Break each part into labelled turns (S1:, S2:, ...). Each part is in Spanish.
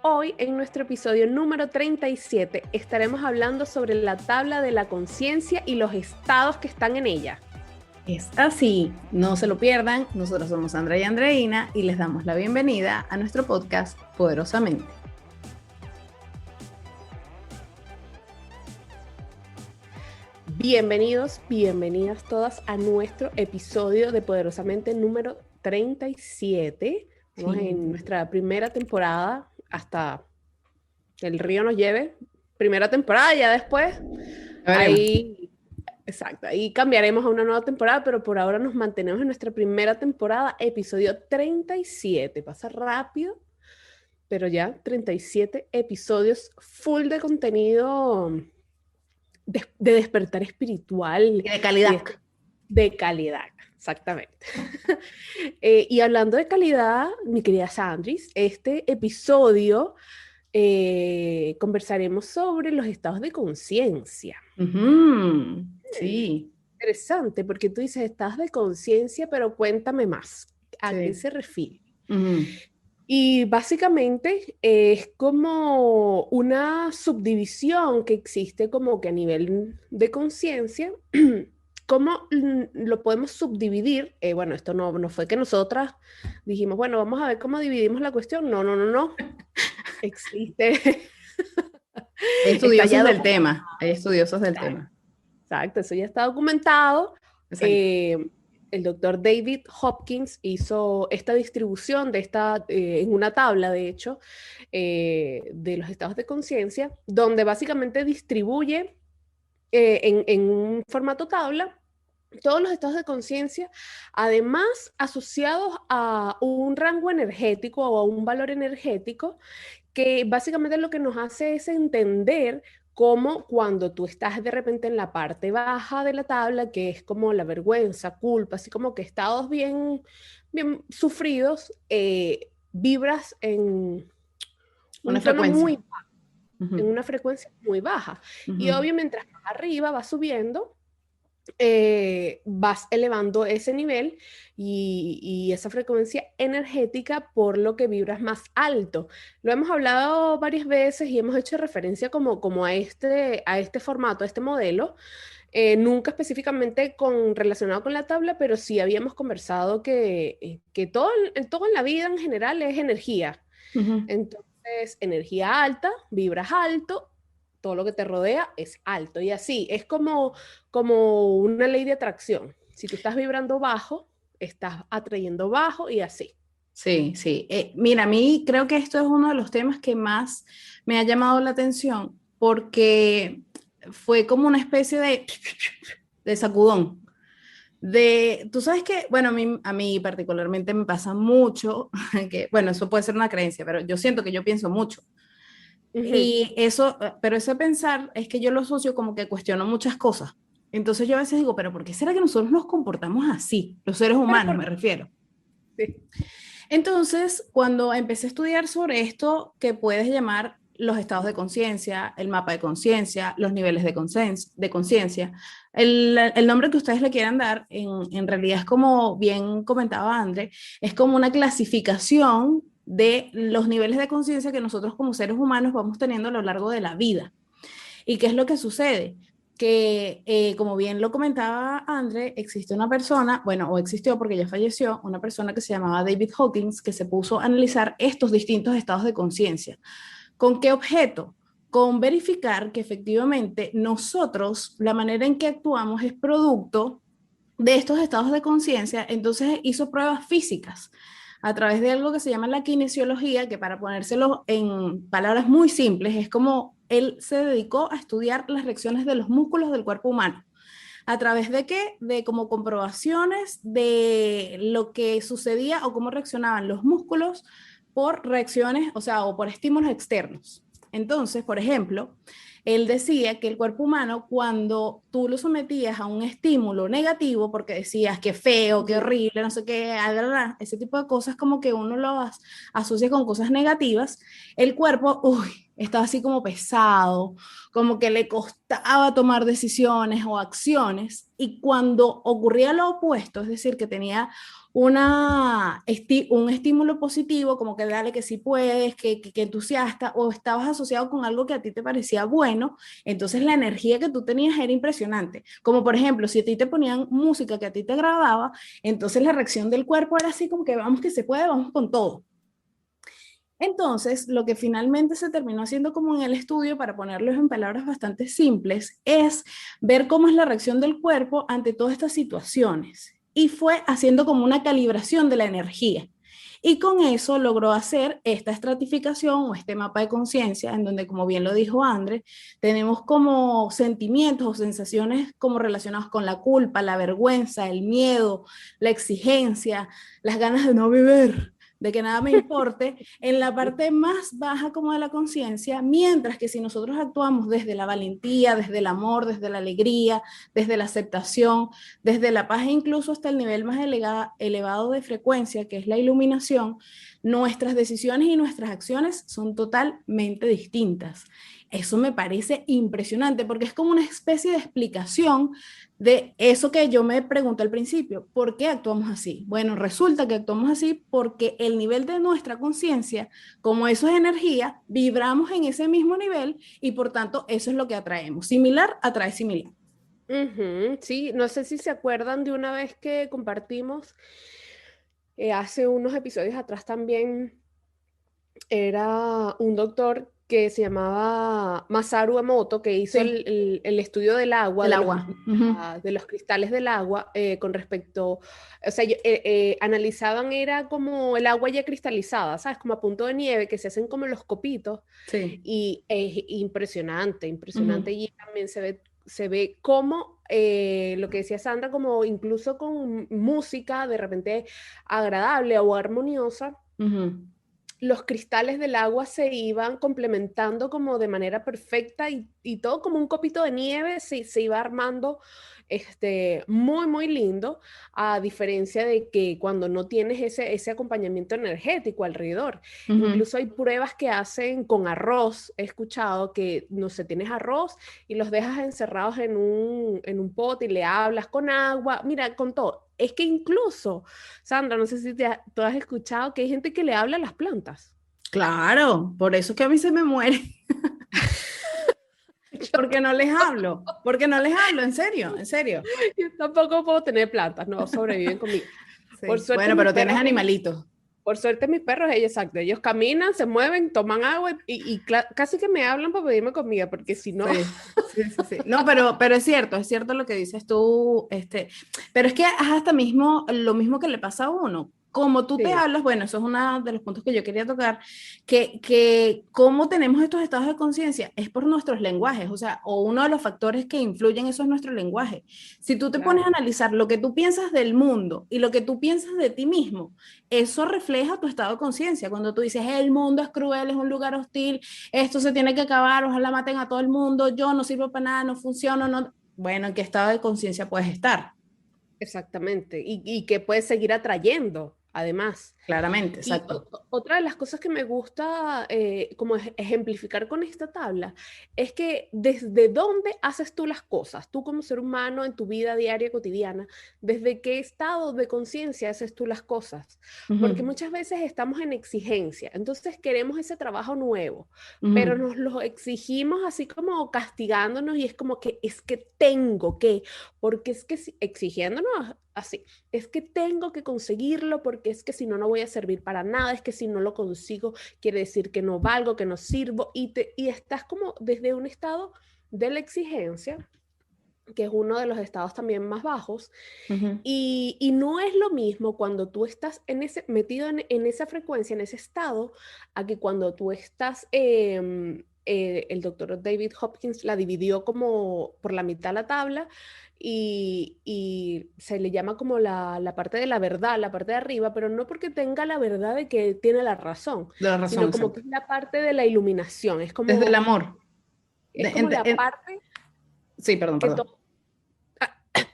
S1: Hoy, en nuestro episodio número 37, estaremos hablando sobre la tabla de la conciencia y los estados que están en ella.
S2: Es así, no se lo pierdan. Nosotros somos Sandra y Andreina y les damos la bienvenida a nuestro podcast Poderosamente.
S1: Bienvenidos, bienvenidas todas a nuestro episodio de Poderosamente número 37. Estamos en nuestra primera temporada hasta que el río nos lleve. Primera temporada, ya después ahí cambiaremos a una nueva temporada, pero por ahora nos mantenemos en nuestra primera temporada, episodio 37. Pasa rápido, pero ya 37 episodios full de contenido de despertar espiritual.
S2: Y de calidad.
S1: De calidad, exactamente. Y hablando de calidad, mi querida Sandris, este episodio conversaremos sobre los estados de conciencia.
S2: Sí.
S1: Interesante, porque tú dices estados de conciencia, pero cuéntame más. ¿A qué se refiere? Y básicamente es como una subdivisión que existe como que a nivel de conciencia. ¿Cómo lo podemos subdividir? Bueno, esto no fue que nosotras dijimos, bueno, vamos a ver cómo dividimos la cuestión. No. Existe.
S2: Hay estudiosos del tema. Hay estudiosos del tema.
S1: Exacto, eso ya está documentado. El doctor David Hopkins hizo esta distribución de en una tabla, de hecho, de los estados de conciencia, donde básicamente distribuye en un formato tabla todos los estados de conciencia, además asociados a un rango energético o a un valor energético, que básicamente lo que nos hace es entender cómo cuando tú estás de repente en la parte baja de la tabla, que es como la vergüenza, culpa, así como que estados bien sufridos, vibras en
S2: una frecuencia
S1: muy bajo, en una frecuencia muy baja. Y obviamente mientras más arriba vas subiendo, vas elevando ese nivel y esa frecuencia energética, por lo que vibras más alto. Lo hemos hablado varias veces y hemos hecho referencia como a este formato, a este modelo, nunca específicamente relacionado con la tabla, pero sí habíamos conversado que todo en la vida en general es energía. Entonces, energía alta, vibras alto, todo lo que te rodea es alto, y así, es como una ley de atracción. Si tú estás vibrando bajo, estás atrayendo bajo y así.
S2: Sí. Mira, a mí creo que esto es uno de los temas que más me ha llamado la atención, porque fue como una especie de sacudón. Tú sabes que, bueno, a mí particularmente me pasa mucho, que, bueno, eso puede ser una creencia, pero yo siento que yo pienso mucho. Y eso, pero ese pensar es que yo lo asocio como que cuestiono muchas cosas. Entonces yo a veces digo, pero ¿por qué será que nosotros nos comportamos así? Los seres humanos, me refiero.
S1: Sí.
S2: Entonces, cuando empecé a estudiar sobre esto, que puedes llamar los estados de conciencia, el mapa de conciencia, los niveles de conciencia, el nombre que ustedes le quieran dar, en realidad es como bien comentaba André, es como una clasificación de los niveles de conciencia que nosotros como seres humanos vamos teniendo a lo largo de la vida. ¿Y qué es lo que sucede? Que como bien lo comentaba André, existe una persona, bueno, o existió porque ya falleció, una persona que se llamaba David Hawkins, que se puso a analizar estos distintos estados de conciencia. ¿Con qué objeto? Con verificar que efectivamente nosotros, la manera en que actuamos es producto de estos estados de conciencia. Entonces hizo pruebas físicas a través de algo que se llama la kinesiología, que para ponérselo en palabras muy simples, es como él se dedicó a estudiar las reacciones de los músculos del cuerpo humano. ¿A través de qué? De como comprobaciones de lo que sucedía o cómo reaccionaban los músculos por reacciones, o sea, o por estímulos externos. Entonces, por ejemplo, él decía que el cuerpo humano, cuando tú lo sometías a un estímulo negativo, porque decías que feo, que horrible, no sé qué, ese tipo de cosas como que uno lo asocia con cosas negativas, el cuerpo, estaba así como pesado, como que le costaba tomar decisiones o acciones, y cuando ocurría lo opuesto, es decir, que tenía un estímulo positivo, como que dale que sí puedes, que entusiasta, o estabas asociado con algo que a ti te parecía bueno, entonces la energía que tú tenías era impresionante. Como por ejemplo, si a ti te ponían música que a ti te agradaba, entonces la reacción del cuerpo era así como que vamos que se puede, vamos con todo. Entonces, lo que finalmente se terminó haciendo como en el estudio, para ponerlo en palabras bastante simples, es ver cómo es la reacción del cuerpo ante todas estas situaciones. Y fue haciendo como una calibración de la energía. Y con eso logró hacer esta estratificación o este mapa de conciencia, en donde, como bien lo dijo André, tenemos como sentimientos o sensaciones como relacionados con la culpa, la vergüenza, el miedo, la exigencia, las ganas de no vivir, de que nada me importe, en la parte más baja como de la conciencia, mientras que si nosotros actuamos desde la valentía, desde el amor, desde la alegría, desde la aceptación, desde la paz e incluso hasta el nivel más elevado de frecuencia, que es la iluminación, nuestras decisiones y nuestras acciones son totalmente distintas. Eso me parece impresionante porque es como una especie de explicación de eso que yo me pregunté al principio, ¿por qué actuamos así? Bueno, resulta que actuamos así porque el nivel de nuestra conciencia, como eso es energía, vibramos en ese mismo nivel y por tanto eso es lo que atraemos. Similar atrae similar.
S1: Sí, no sé si se acuerdan de una vez que compartimos hace unos episodios atrás también, era un doctor que se llamaba Masaru Emoto, que hizo
S2: Sí,
S1: el estudio del agua,
S2: el agua.
S1: de los cristales del agua, con respecto, o sea, analizaban era como el agua ya cristalizada, ¿sabes? Como a punto de nieve, que se hacen como los copitos,
S2: Sí.
S1: y es impresionante, impresionante,
S2: Ujú,
S1: y también se ve como, lo que decía Sandra, como incluso con música de repente agradable o armoniosa,
S2: ujú.
S1: los cristales del agua se iban complementando como de manera perfecta, y todo como un copito de nieve se iba armando, muy, muy lindo, a diferencia de que cuando no tienes ese acompañamiento energético alrededor.
S2: Ujú.
S1: Incluso hay pruebas que hacen con arroz. He escuchado que, no sé, tienes arroz y los dejas encerrados en un pote y le hablas con agua, mira, con todo. Es que incluso, Sandra, no sé si tú has escuchado que hay gente que le habla a las plantas.
S2: Claro, por eso es que a mí se me muere, porque no les hablo, porque no les hablo, en serio, en serio.
S1: Yo tampoco puedo tener plantas, no sobreviven conmigo. Por
S2: Sí,
S1: suerte
S2: bueno,
S1: mis
S2: pero tienes
S1: perros,
S2: animalitos.
S1: por suerte mis perros, ellos, exacto, ellos caminan, se mueven, toman agua y casi que me hablan para pedirme comida, porque si no,
S2: Sí, sí, sí, sí. No, pero es cierto lo que dices tú, pero es que es hasta mismo lo mismo que le pasa a uno. Como tú te
S1: sí,
S2: hablas, bueno, eso es uno de los puntos que yo quería tocar, que cómo tenemos estos estados de conciencia es por nuestros lenguajes, o sea, o uno de los factores que influyen eso es nuestro lenguaje. Si tú te pones a
S1: claro.
S2: analizar lo que tú piensas del mundo y lo que tú piensas de ti mismo, eso refleja tu estado de conciencia. Cuando tú dices, el mundo es cruel, es un lugar hostil, esto se tiene que acabar, ojalá maten a todo el mundo, yo no sirvo para nada, no funciono, no. Bueno, ¿en qué estado de conciencia puedes estar?
S1: Exactamente, y que puedes seguir atrayendo, además.
S2: Claramente,
S1: Y
S2: exacto.
S1: otra de las cosas que me gusta, como ejemplificar con esta tabla, es que desde dónde haces tú las cosas, tú como ser humano en tu vida diaria cotidiana, desde qué estado de conciencia haces tú las cosas, porque
S2: Ujú,
S1: muchas veces estamos en exigencia, entonces queremos ese trabajo nuevo, pero
S2: ujú.
S1: nos lo exigimos así como castigándonos, y es como que es que tengo que, porque es que exigiéndonos así, es que tengo que conseguirlo, porque es que si no, no voy a servir para nada, es que si no lo consigo, quiere decir que no valgo, que no sirvo, y estás como desde un estado de la exigencia, que es uno de los estados también más bajos,
S2: Ujú.
S1: y no es lo mismo cuando tú estás metido en esa frecuencia, en ese estado, a que cuando tú estás, el doctor David Hopkins la dividió como por la mitad la tabla, y se le llama como la parte de la verdad, la parte de arriba, pero no porque tenga la verdad de que tiene la razón,
S2: De la razón,
S1: sino como que
S2: exacto.
S1: es la parte de la iluminación, es
S2: Desde el
S1: como
S2: amor.
S1: es como la parte
S2: sí, perdón.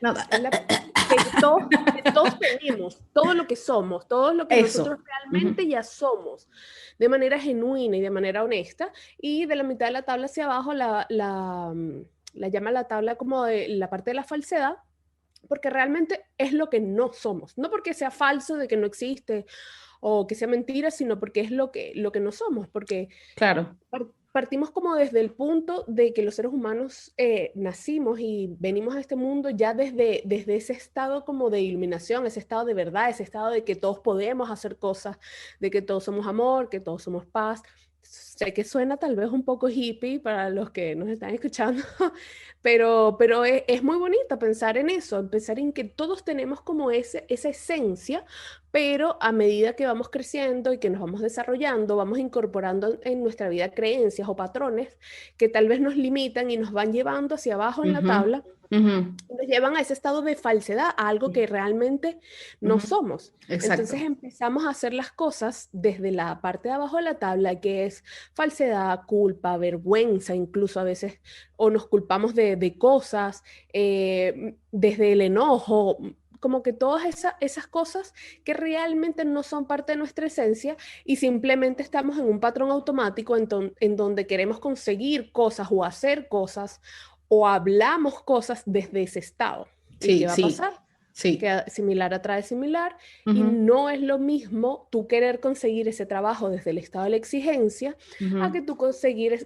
S1: No, que todos tenemos, todo lo que somos, todo lo que nosotros realmente ya somos, de manera genuina y de manera honesta, y de la mitad de la tabla hacia abajo la llama la tabla como de la parte de la falsedad, porque realmente es lo que no somos, no porque sea falso de que no existe o que sea mentira, sino porque es lo que no somos, porque
S2: claro.
S1: Partimos como desde el punto de que los seres humanos nacimos y venimos a este mundo ya desde ese estado como de iluminación, ese estado de verdad, ese estado de que todos podemos hacer cosas, de que todos somos amor, que todos somos paz. Sé que suena tal vez un poco hippie para los que nos están escuchando, pero es muy bonito pensar en eso, pensar en que todos tenemos como esa esencia, pero a medida que vamos creciendo y que nos vamos desarrollando, vamos incorporando en nuestra vida creencias o patrones que tal vez nos limitan y nos van llevando hacia abajo en la tabla, nos llevan a ese estado de falsedad, a algo que realmente no somos.
S2: Exacto.
S1: Entonces empezamos a hacer las cosas desde la parte de abajo de la tabla, que es falsedad, culpa, vergüenza, incluso a veces, o nos culpamos de cosas, desde el enojo, como que todas esas cosas que realmente no son parte de nuestra esencia y simplemente estamos en un patrón automático en donde queremos conseguir cosas o hacer cosas o hablamos cosas desde ese estado. ¿Y qué va a pasar?
S2: Sí.
S1: Que similar atrae similar y no es lo mismo tú querer conseguir ese trabajo desde el estado de la exigencia a que tú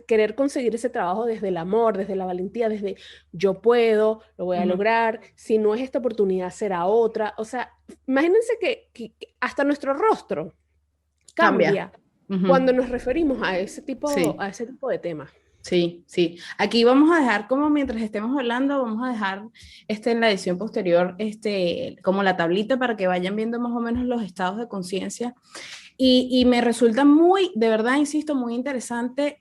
S1: querer conseguir ese trabajo desde el amor, desde la valentía, desde yo puedo, lo voy a lograr, si no es esta oportunidad será otra. O sea, imagínense que hasta nuestro rostro cambia cuando nos referimos a ese tipo de temas.
S2: Sí, sí. Aquí vamos a dejar, como mientras estemos hablando, vamos a dejar en la edición posterior, como la tablita para que vayan viendo más o menos los estados de conciencia. Y me resulta muy, de verdad, insisto, muy interesante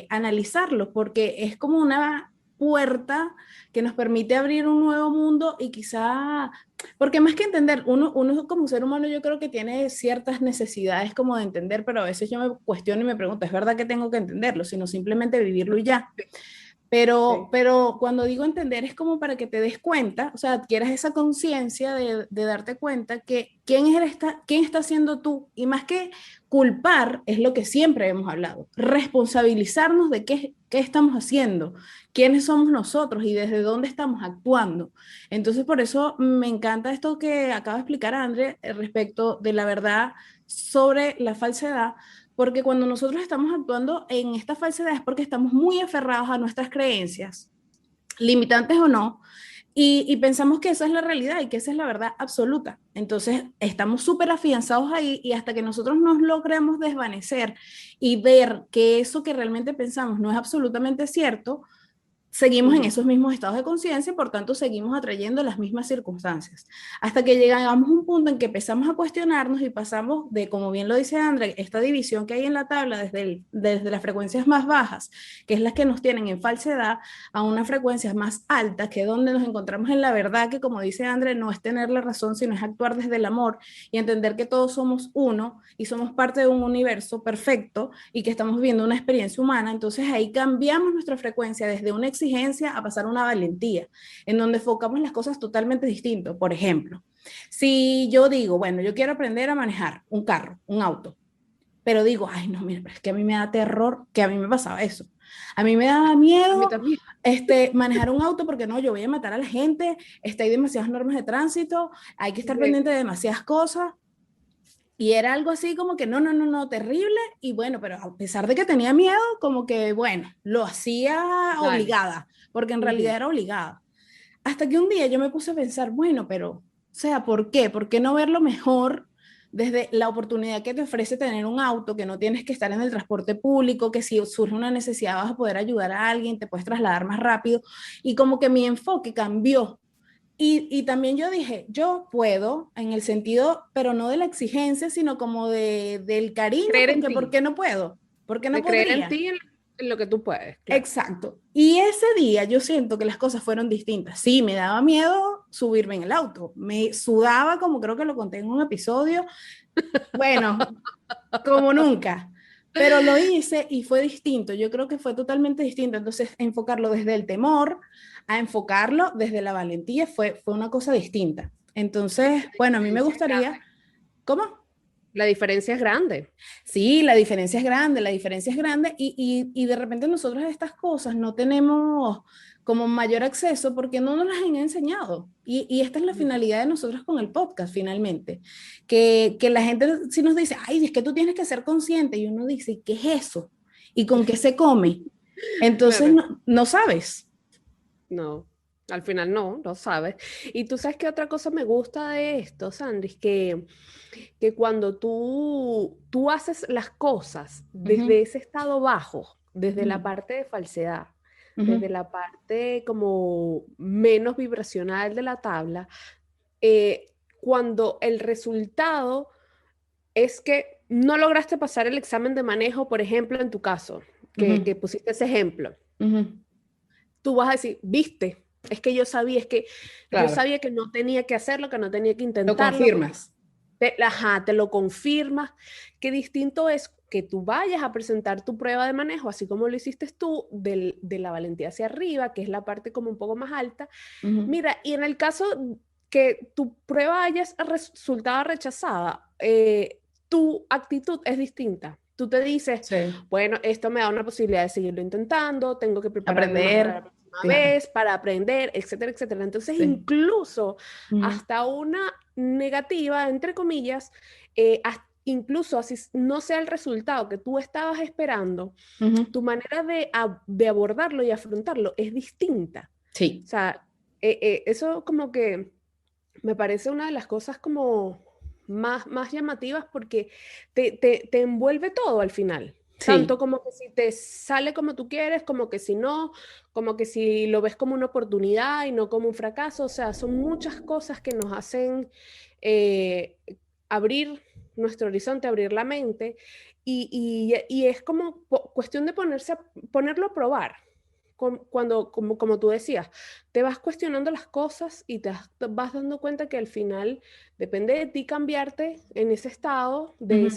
S2: analizarlo, porque es como una puerta que nos permite abrir un nuevo mundo y quizá, porque más que entender, uno como ser humano yo creo que tiene ciertas necesidades como de entender, pero a veces yo me cuestiono y me pregunto, ¿es verdad que tengo que entenderlo? Sino simplemente vivirlo y ya. Pero cuando digo entender es como para que te des cuenta, o sea, adquieras esa conciencia de darte cuenta que quién está siendo tú, y más que culpar, es lo que siempre hemos hablado, responsabilizarnos de qué estamos haciendo, quiénes somos nosotros y desde dónde estamos actuando. Entonces, por eso me encanta esto que acaba de explicar André respecto de la verdad sobre la falsedad, porque cuando nosotros estamos actuando en esta falsedad es porque estamos muy aferrados a nuestras creencias, limitantes o no, y pensamos que esa es la realidad y que esa es la verdad absoluta. Entonces estamos súper afianzados ahí y hasta que nosotros nos logremos desvanecer y ver que eso que realmente pensamos no es absolutamente cierto, seguimos en esos mismos estados de conciencia y por tanto seguimos atrayendo las mismas circunstancias. Hasta que llegamos a un punto en que empezamos a cuestionarnos y pasamos de, como bien lo dice André, esta división que hay en la tabla desde las frecuencias más bajas, que es las que nos tienen en falsedad, a unas frecuencias más altas, que es donde nos encontramos en la verdad, que como dice André, no es tener la razón, sino es actuar desde el amor y entender que todos somos uno y somos parte de un universo perfecto y que estamos viviendo una experiencia humana. Entonces ahí cambiamos nuestra frecuencia desde una exigencia a pasar a una valentía, en donde enfocamos las cosas totalmente distinto. Por ejemplo, si yo digo, bueno, yo quiero aprender a manejar un carro, un auto, pero digo, ay, no, mira, es que a mí me da terror, que a mí me pasaba eso. A mí me daba miedo manejar un auto porque no, yo voy a matar a la gente, hay demasiadas normas de tránsito, hay que estar pendiente de demasiadas cosas. Y era algo así como que no, terrible. Y bueno, pero a pesar de que tenía miedo, como que bueno, lo hacía obligada, porque en realidad era obligada. Hasta que un día yo me puse a pensar, bueno, pero, o sea, ¿por qué? ¿Por qué no verlo mejor desde la oportunidad que te ofrece tener un auto, que no tienes que estar en el transporte público, que si surge una necesidad vas a poder ayudar a alguien, te puedes trasladar más rápido? Y como que mi enfoque cambió. Y también yo dije, yo puedo, en el sentido, pero no de la exigencia, sino como del cariño, porque ¿por qué no puedo? ¿Por qué no podría?
S1: Creer en ti, en lo que tú puedes.
S2: Claro. Exacto. Y ese día yo siento que las cosas fueron distintas. Sí, me daba miedo subirme en el auto, me sudaba, como creo que lo conté en un episodio, bueno, como nunca. Pero lo hice y fue distinto. Yo creo que fue totalmente distinto. Entonces, enfocarlo desde el temor a enfocarlo desde la valentía fue una cosa distinta. Entonces, bueno, a mí me gustaría, ¿cómo?
S1: La diferencia es grande.
S2: Sí, la diferencia es grande, la diferencia es grande y de repente nosotros a estas cosas no tenemos como mayor acceso porque no nos las han enseñado. Y esta es la finalidad de nosotros con el podcast, finalmente. Que la gente sí nos dice, ay, es que tú tienes que ser consciente. Y uno dice, ¿y qué es eso? ¿Y con qué se come? Entonces
S1: Claro.
S2: no sabes.
S1: No, al final no sabes. Y tú sabes que otra cosa me gusta de esto, Sandri, es que cuando tú haces las cosas
S2: Ujú,
S1: desde ese estado bajo, desde
S2: ujú,
S1: la parte de falsedad, desde
S2: ujú.
S1: la parte como menos vibracional de la tabla, cuando el resultado es que no lograste pasar el examen de manejo, por ejemplo, en tu caso, que
S2: Ujú,
S1: pusiste ese ejemplo,
S2: ujú.
S1: tú vas a decir, viste, es que es que yo
S2: Claro,
S1: sabía que no tenía que hacerlo, que no tenía que
S2: lo
S1: intentarlo,
S2: confirmas.
S1: ajá, te lo confirmas. Qué distinto es que tú vayas a presentar tu prueba de manejo, así como lo hiciste tú, de la valentía hacia arriba, que es la parte como un poco más alta.
S2: Ujú.
S1: Mira, y en el caso que tu prueba haya resultado rechazada, tu actitud es distinta. Tú te dices,
S2: Sí,
S1: bueno, esto me da una posibilidad de seguirlo intentando, tengo que prepararme más para la
S2: aprender,
S1: próxima
S2: claro,
S1: vez, para aprender, etcétera, etcétera. Entonces,
S2: sí.
S1: incluso
S2: Ujú,
S1: hasta una negativa, entre comillas, incluso así no sea el resultado que tú estabas esperando,
S2: ujú.
S1: tu manera de abordarlo y afrontarlo es distinta. O
S2: Sí,
S1: sea, eso como que me parece una de las cosas como más llamativas porque te envuelve todo al final. Tanto
S2: sí.
S1: como que si te sale como tú quieres, como que si no, como que si lo ves como una oportunidad y no como un fracaso. O sea, son muchas cosas que nos hacen eh, abrir nuestro horizonte, abrir la mente y es como cuestión de ponerlo a probar cuando, como tú decías, te vas cuestionando las cosas y te vas dando cuenta que al final depende de ti cambiarte en ese estado,
S2: Ujú,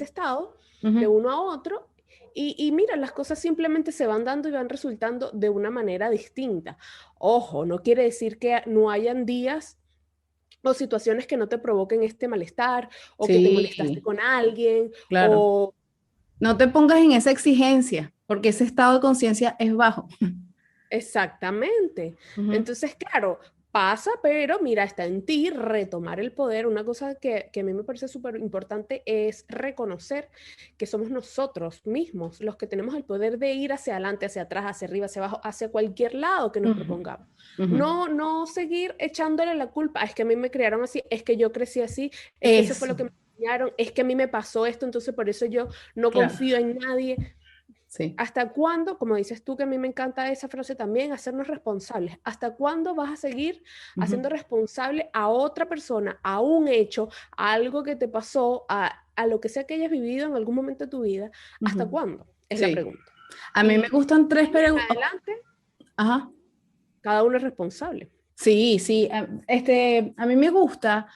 S1: de
S2: ujú.
S1: uno a otro. Y mira, las cosas simplemente se van dando y van resultando de una manera distinta. Ojo, no quiere decir que no hayan días o situaciones que no te provoquen este malestar o que te molestaste
S2: Sí,
S1: con alguien
S2: claro.
S1: o
S2: No te pongas en esa exigencia, porque ese estado de conciencia es bajo.
S1: exactamente.
S2: Ujú,
S1: Entonces, claro, pasa, pero mira, está en ti retomar el poder. Una cosa que a mí me parece súper importante es reconocer que somos nosotros mismos los que tenemos el poder de ir hacia adelante, hacia atrás, hacia arriba, hacia abajo, hacia cualquier lado que nos
S2: ujú,
S1: propongamos.
S2: ujú.
S1: No seguir echándole la culpa. "Ah, es que a mí me criaron así, es que yo crecí así, es que eso fue lo
S2: Eso,
S1: que me enseñaron, es que a mí me pasó esto, entonces por eso yo no
S2: claro,
S1: confío en nadie.
S2: sí.
S1: ¿Hasta cuándo, como dices tú, que a mí me encanta esa frase también, hacernos responsables? ¿Hasta cuándo vas a seguir
S2: Ujú,
S1: haciendo responsable a otra persona, a un hecho, a algo que te pasó, a lo que sea que hayas vivido en algún momento de tu vida? ¿Hasta
S2: ujú.
S1: cuándo? Es la
S2: Sí.
S1: pregunta.
S2: A mí me
S1: Y
S2: gustan
S1: de
S2: tres
S1: ahí en
S2: preguntas.
S1: adelante,
S2: Ajá.
S1: cada uno es responsable.
S2: Sí, sí. A mí me gusta.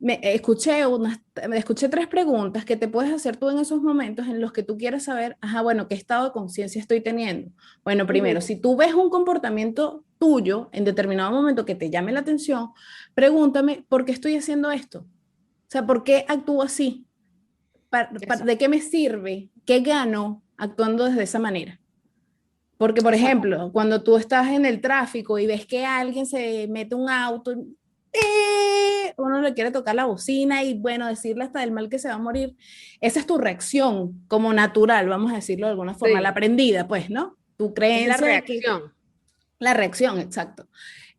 S2: Escuché tres preguntas que te puedes hacer tú en esos momentos en los que tú quieres saber, ajá, bueno, ¿qué estado de conciencia estoy teniendo? Bueno, primero,
S1: Ujú,
S2: si tú ves un comportamiento tuyo en determinado momento que te llame la atención, pregúntame, ¿por qué estoy haciendo esto? O sea, ¿por qué actúo así? ¿De
S1: exacto,
S2: qué me sirve? ¿Qué gano actuando desde esa manera? Porque, por
S1: exacto.
S2: ejemplo, cuando tú estás en el tráfico y ves que alguien se mete un auto, uno le quiere tocar la bocina y, bueno, decirle hasta del mal que se va a morir. Esa es tu reacción como natural, vamos a decirlo de alguna forma, la
S1: Sí,
S2: aprendida, pues, ¿no? Tu
S1: es la
S2: creencia de que
S1: reacción.
S2: la reacción, exacto.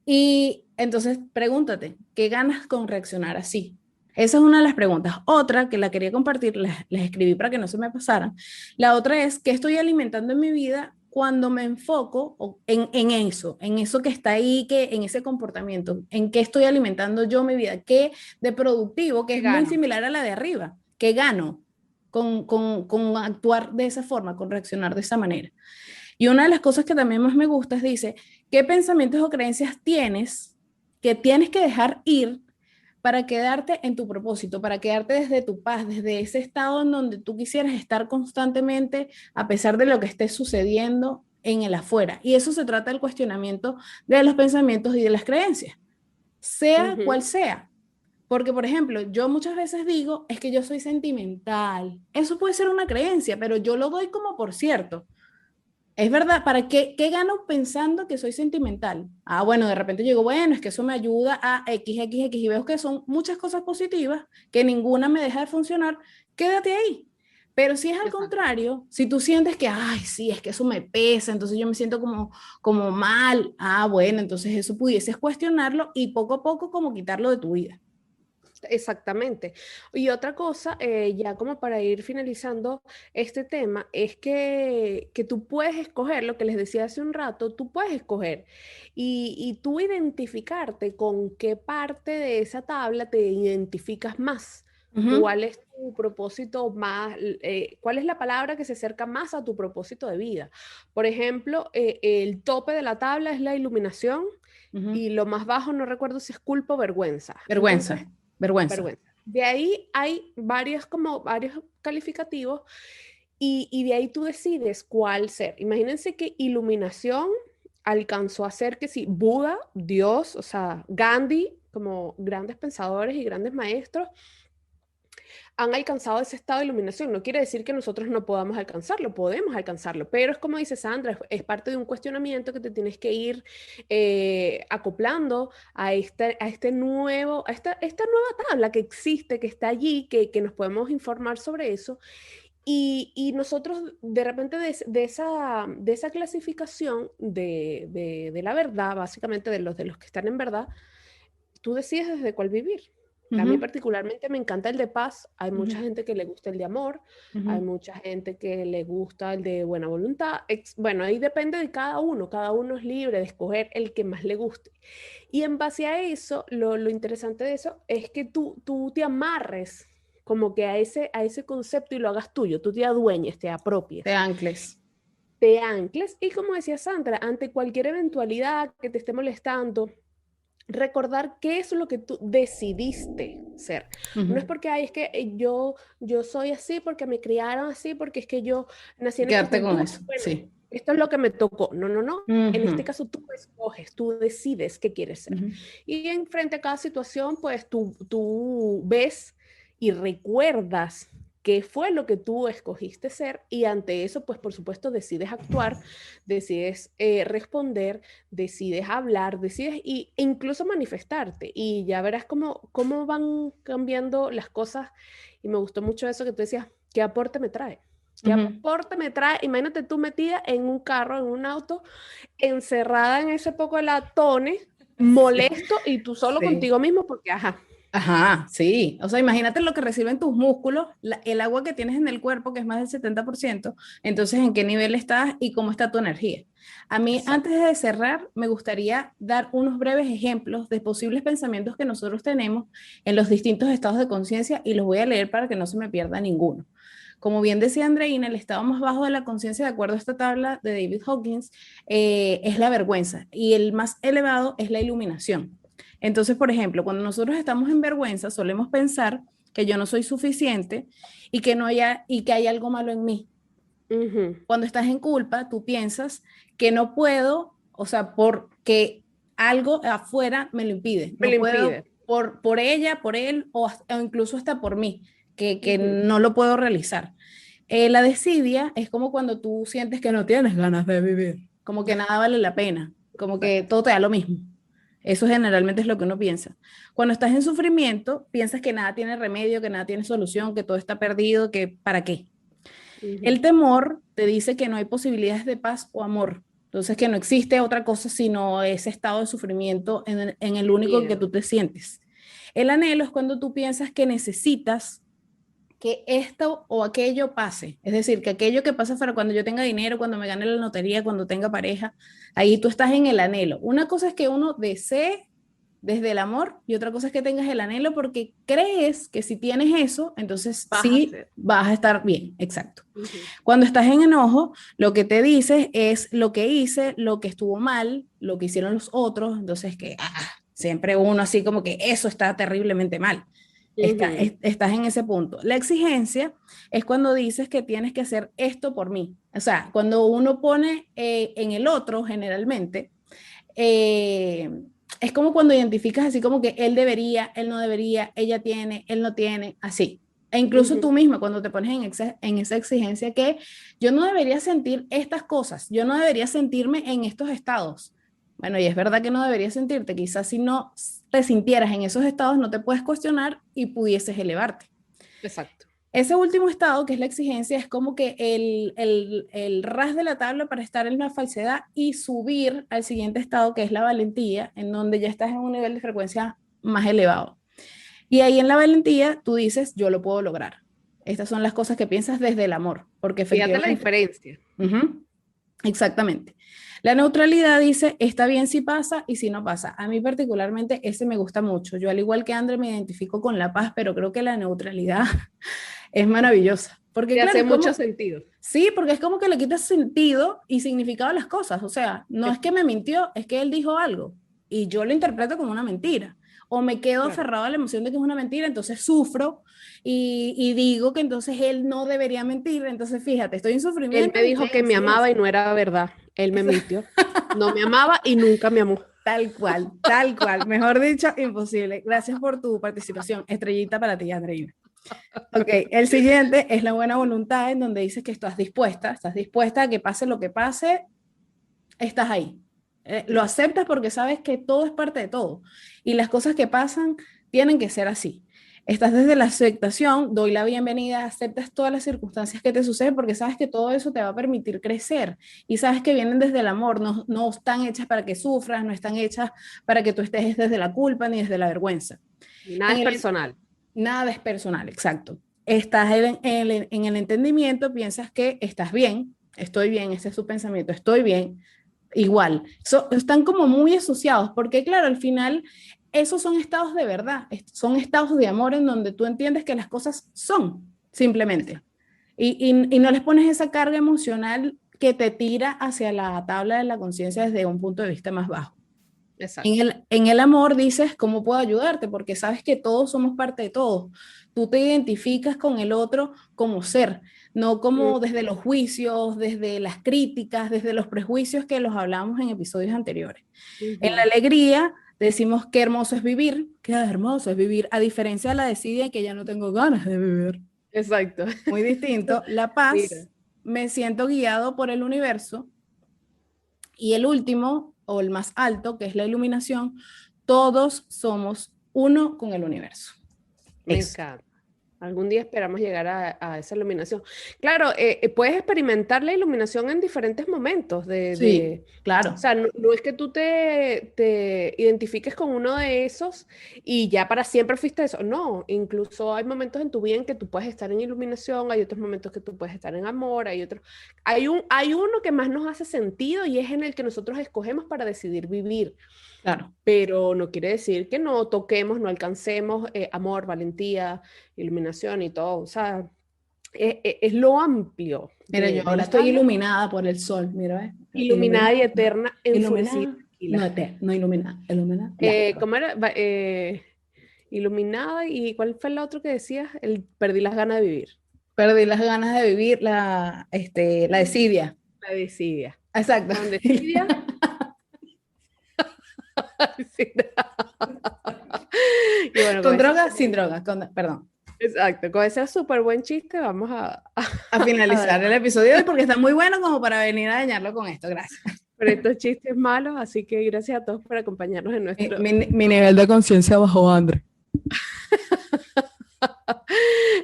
S2: Y entonces pregúntate, ¿qué ganas con reaccionar así? Esa es una de las preguntas. Otra que la quería compartir, les escribí para que no se me pasaran. La otra es, ¿qué estoy alimentando en mi vida cuando me enfoco en eso que está ahí, en ese comportamiento? ¿En qué estoy alimentando yo mi vida? ¿Qué de productivo, que
S1: ¿Qué
S2: es muy
S1: gano?
S2: similar a la de arriba? ¿Qué gano con actuar de esa forma, con reaccionar de esa manera? Y una de las cosas que también más me gusta es, dice, ¿qué pensamientos o creencias tienes que dejar ir para quedarte en tu propósito, para quedarte desde tu paz, desde ese estado en donde tú quisieras estar constantemente a pesar de lo que esté sucediendo en el afuera. Y eso se trata del cuestionamiento de los pensamientos y de las creencias, sea cual sea. Porque, por ejemplo, yo muchas veces digo, es que yo soy sentimental. Eso puede ser una creencia, pero yo lo doy como por cierto. Es verdad, ¿para qué gano pensando que soy sentimental? Ah, bueno, de repente yo digo, bueno, es que eso me ayuda a X y veo que son muchas cosas positivas, que ninguna me deja de funcionar, quédate ahí. Pero si es al contrario, si tú sientes que, ay, sí, es que eso me pesa, entonces yo me siento como mal, ah, bueno, entonces eso pudieses cuestionarlo y poco a poco como quitarlo de tu vida.
S1: Exactamente. Y otra cosa, ya como para ir finalizando este tema, es que tú puedes escoger, lo que les decía hace un rato, tú puedes escoger y tú identificarte con qué parte de esa tabla te identificas más. ¿Cuál es tu propósito más, cuál es la palabra que se acerca más a tu propósito de vida? Por ejemplo, el tope de la tabla es la iluminación y lo más bajo, no recuerdo si es culpa o vergüenza.
S2: Vergüenza,
S1: Entonces,
S2: vergüenza.
S1: vergüenza. De ahí hay varios calificativos y de ahí tú decides cuál ser. Imagínense que iluminación alcanzó a ser que sí, Buda, Dios, o sea, Gandhi, como grandes pensadores y grandes maestros, han alcanzado ese estado de iluminación. No quiere decir que nosotros no podamos alcanzarlo, podemos alcanzarlo, pero es como dice Sandra, es parte de un cuestionamiento que te tienes que ir acoplando a esta nueva tabla que existe, que está allí, que nos podemos informar sobre eso. Y nosotros, de repente, de esa clasificación de la verdad, básicamente de los que están en verdad, tú decides desde cuál vivir. A mí particularmente me encanta el de paz, hay mucha gente que le gusta el de amor, hay mucha gente que le gusta el de buena voluntad, bueno, ahí depende de cada uno es libre de escoger el que más le guste. Y en base a eso, lo interesante de eso es que tú te amarres como que a ese concepto y lo hagas tuyo, tú te adueñes, te apropies.
S2: De ancles.
S1: Te ancles y como decía Sandra, ante cualquier eventualidad que te esté molestando, recordar qué es lo que tú decidiste ser. No es porque, es que yo soy así, porque me criaron así, porque es que yo nací en esta
S2: Quedarte con
S1: cultura.
S2: eso,
S1: Bueno,
S2: sí.
S1: esto es lo que me tocó. No, no, no. En este caso tú escoges, tú decides qué quieres ser. Y en frente a cada situación, pues tú ves y recuerdas qué fue lo que tú escogiste ser y ante eso, pues por supuesto decides actuar, decides responder, decides hablar, e incluso manifestarte y ya verás cómo van cambiando las cosas y me gustó mucho eso que tú decías, ¿qué aporte me trae? ¿Qué aporte me trae? Imagínate tú metida en un carro, en un auto, encerrada en ese poco de latones, molesto y tú solo
S2: Sí.
S1: contigo mismo porque, ajá.
S2: Ajá, sí. O sea, imagínate lo que reciben tus músculos, el agua que tienes en el cuerpo, que es más del 70%, entonces en qué nivel estás y cómo está tu energía. A mí,
S1: Exacto.
S2: antes de cerrar, me gustaría dar unos breves ejemplos de posibles pensamientos que nosotros tenemos en los distintos estados de conciencia y los voy a leer para que no se me pierda ninguno. Como bien decía Andreina, el estado más bajo de la conciencia, de acuerdo a esta tabla de David Hawkins, es la vergüenza y el más elevado es la iluminación. Entonces, por ejemplo, cuando nosotros estamos en vergüenza, solemos pensar que yo no soy suficiente y que hay algo malo en mí. Cuando estás en culpa, tú piensas que no puedo, o sea, porque algo afuera me lo impide.
S1: Me
S2: No
S1: lo
S2: puedo
S1: impide.
S2: por ella, por él o incluso hasta por mí, que no lo puedo realizar. La desidia es como cuando tú sientes que no tienes ganas de vivir, como que nada vale la pena, como que todo te da lo mismo. Eso generalmente es lo que uno piensa. Cuando estás en sufrimiento, piensas que nada tiene remedio, que nada tiene solución, que todo está perdido, que ¿para qué? El temor te dice que no hay posibilidades de paz o amor. Entonces, que no existe otra cosa sino ese estado de sufrimiento en el único que
S1: Miedo.
S2: tú te sientes. El anhelo es cuando tú piensas que necesitas que esto o aquello pase. Es decir, que aquello que pasa para cuando yo tenga dinero, cuando me gane la lotería, cuando tenga pareja, ahí tú estás en el anhelo. Una cosa es que uno desee desde el amor y otra cosa es que tengas el anhelo porque crees que si tienes eso, entonces
S1: Vas a
S2: sí
S1: hacer.
S2: vas a estar bien. Exacto. Cuando estás en enojo, lo que te dices es lo que hice, lo que estuvo mal, lo que hicieron los otros, entonces que Siempre uno así como que eso está terriblemente mal. Estás en ese punto. La exigencia es cuando dices que tienes que hacer esto por mí. O sea, cuando uno pone en el otro, generalmente, es como cuando identificas así como que él debería, él no debería, ella tiene, él no tiene, así. E incluso tú misma cuando te pones en esa exigencia que yo no debería sentir estas cosas, yo no debería sentirme en estos estados. Bueno, y es verdad que no deberías sentirte, quizás si no te sintieras en esos estados no te puedes cuestionar y pudieses elevarte.
S1: Exacto.
S2: Ese último estado, que es la exigencia, es como que el ras de la tabla para estar en la falsedad y subir al siguiente estado, que es la valentía, en donde ya estás en un nivel de frecuencia más elevado. Y ahí en la valentía tú dices, yo lo puedo lograr. Estas son las cosas que piensas desde el amor, porque
S1: Fíjate la
S2: efectivamente...
S1: diferencia.
S2: Exactamente. La neutralidad dice, está bien si pasa y si no pasa. A mí particularmente ese me gusta mucho. Yo al igual que André me identifico con la paz, pero creo que la neutralidad es maravillosa. Porque
S1: Te
S2: claro,
S1: hace
S2: es
S1: mucho
S2: como,
S1: sentido.
S2: sí, porque es como que le quitas sentido y significado a las cosas. O sea, no es que me mintió, es que él dijo algo y yo lo interpreto como una mentira. O me quedo aferrado a la emoción de que es una mentira, entonces sufro y digo que entonces él no debería mentir. Entonces, fíjate, estoy en
S1: Él
S2: sufrimiento
S1: me
S2: y estoy
S1: dijo
S2: en
S1: que me amaba y
S2: exigencia.
S1: no era verdad. Él me mintió. No me amaba y nunca me amó.
S2: Tal cual, tal cual. Mejor dicho, imposible. Gracias por tu participación. Estrellita para ti, Andreina. Ok, el siguiente es la buena voluntad, en donde dices que estás dispuesta a que pase lo que pase, estás ahí. Lo aceptas porque sabes que todo es parte de todo y las cosas que pasan tienen que ser así. Estás desde la aceptación, doy la bienvenida, aceptas todas las circunstancias que te suceden porque sabes que todo eso te va a permitir crecer y sabes que vienen desde el amor, no, no están hechas para que sufras, no están hechas para que tú estés desde la culpa ni desde la vergüenza.
S1: Nada
S2: En
S1: es
S2: el,
S1: personal.
S2: Nada es personal, exacto. Estás en el entendimiento, piensas que estás bien, estoy bien, ese es su pensamiento, estoy bien, igual. Están como muy asociados, porque claro, al final esos son estados de verdad, son estados de amor en donde tú entiendes que las cosas son, simplemente. Y no les pones esa carga emocional que te tira hacia la tabla de la conciencia desde un punto de vista más bajo.
S1: Exacto.
S2: En el amor dices, ¿cómo puedo ayudarte? Porque sabes que todos somos parte de todos. Tú te identificas con el otro como ser, no como desde los juicios, desde las críticas, desde los prejuicios que los hablamos en episodios anteriores. En la alegría decimos qué hermoso es vivir, qué hermoso es vivir, a diferencia de la desidia que ya no tengo ganas de vivir.
S1: Exacto.
S2: Muy distinto. La
S1: Mira.
S2: paz, me siento guiado por el universo. Y el último, o el más alto, que es la iluminación, todos somos uno con el universo.
S1: Me
S2: Eso.
S1: encanta. Algún día esperamos llegar a esa iluminación. Claro, puedes experimentar la iluminación en diferentes momentos
S2: Sí,
S1: o
S2: claro.
S1: sea, no es que tú te identifiques con uno de esos y ya para siempre fuiste eso. No, incluso hay momentos en tu vida en que tú puedes estar en iluminación, hay otros momentos que tú puedes estar en amor, hay otros. Hay uno que más nos hace sentido y es en el que nosotros escogemos para decidir vivir.
S2: Claro.
S1: Pero no quiere decir que no toquemos, no alcancemos amor, valentía, iluminación y todo. O sea, es lo amplio
S2: Mira, yo
S1: de
S2: ahora
S1: la
S2: estoy
S1: tabla,
S2: iluminada por el sol, mira, ¿ves?
S1: iluminada y
S2: Iluminada,
S1: eterna, enfurecida,
S2: iluminada, no,
S1: tranquila.
S2: no iluminada, iluminada, ya.
S1: ¿Cómo era? Iluminada y ¿cuál fue el otro que decías? Perdí las ganas de vivir.
S2: Perdí las ganas de vivir la desidia.
S1: La desidia.
S2: Exacto.
S1: Con desidia. Sí. Y bueno, con
S2: Con
S1: ese
S2: drogas, sin drogas, perdón.
S1: exacto, con ese súper buen chiste vamos
S2: A
S1: a dar
S2: finalizar el episodio de hoy porque está muy bueno como para venir a dañarlo con esto. Gracias.
S1: por estos chistes malos, así que gracias a todos por acompañarnos en
S2: Mi nivel de conciencia bajó, André.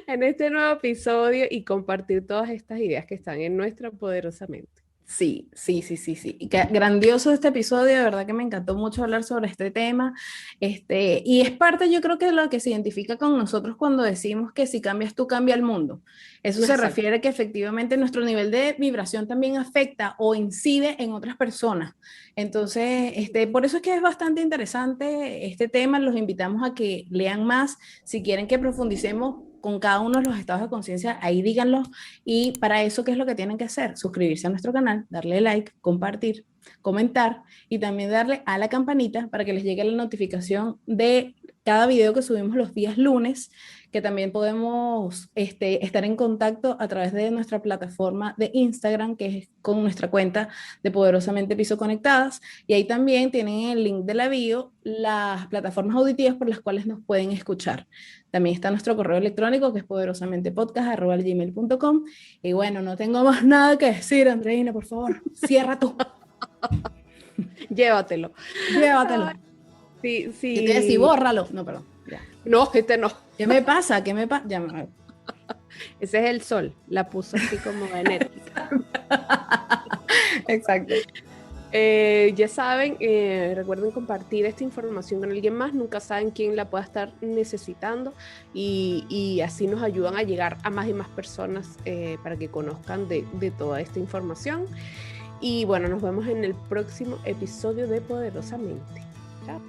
S1: en este nuevo episodio y compartir todas estas ideas que están en nuestra poderosamente.
S2: Sí, sí, sí, sí, sí. Grandioso este episodio, de verdad que me encantó mucho hablar sobre este tema. Y es parte, yo creo que de lo que se identifica con nosotros cuando decimos que si cambias tú, cambia el mundo. Eso se
S1: Exacto.
S2: refiere que efectivamente nuestro nivel de vibración también afecta o incide en otras personas. Entonces, por eso es que es bastante interesante este tema. Los invitamos a que lean más. Si quieren que profundicemos con cada uno de los estados de conciencia, ahí díganlo. Y para eso, ¿qué es lo que tienen que hacer? Suscribirse a nuestro canal, darle like, compartir comentar y también darle a la campanita para que les llegue la notificación de cada video que subimos los días lunes, que también podemos estar en contacto a través de nuestra plataforma de Instagram, que es con nuestra cuenta de Poderosamente Piso Conectadas, y ahí también tienen el link de la bio las plataformas auditivas por las cuales nos pueden escuchar. También está nuestro correo electrónico, que es poderosamentepodcast@gmail.com. Y bueno, no tengo más nada que decir, Andreina, por favor, cierra tú.
S1: Llévatelo.
S2: Llévatelo.
S1: Sí, sí.
S2: Yo te decía, bórralo. No, perdón. Ya.
S1: No, este no.
S2: ¿Qué me pasa? ¿Qué me pasa? Ya me...
S1: Ese es el sol. La puso así como enérgica.
S2: Exacto.
S1: Ya saben, recuerden compartir esta información con alguien más. Nunca saben quién la pueda estar necesitando y así nos ayudan a llegar a más y más personas para que conozcan de toda esta información. Y bueno, nos vemos en el próximo episodio de Poderosamente. Chao.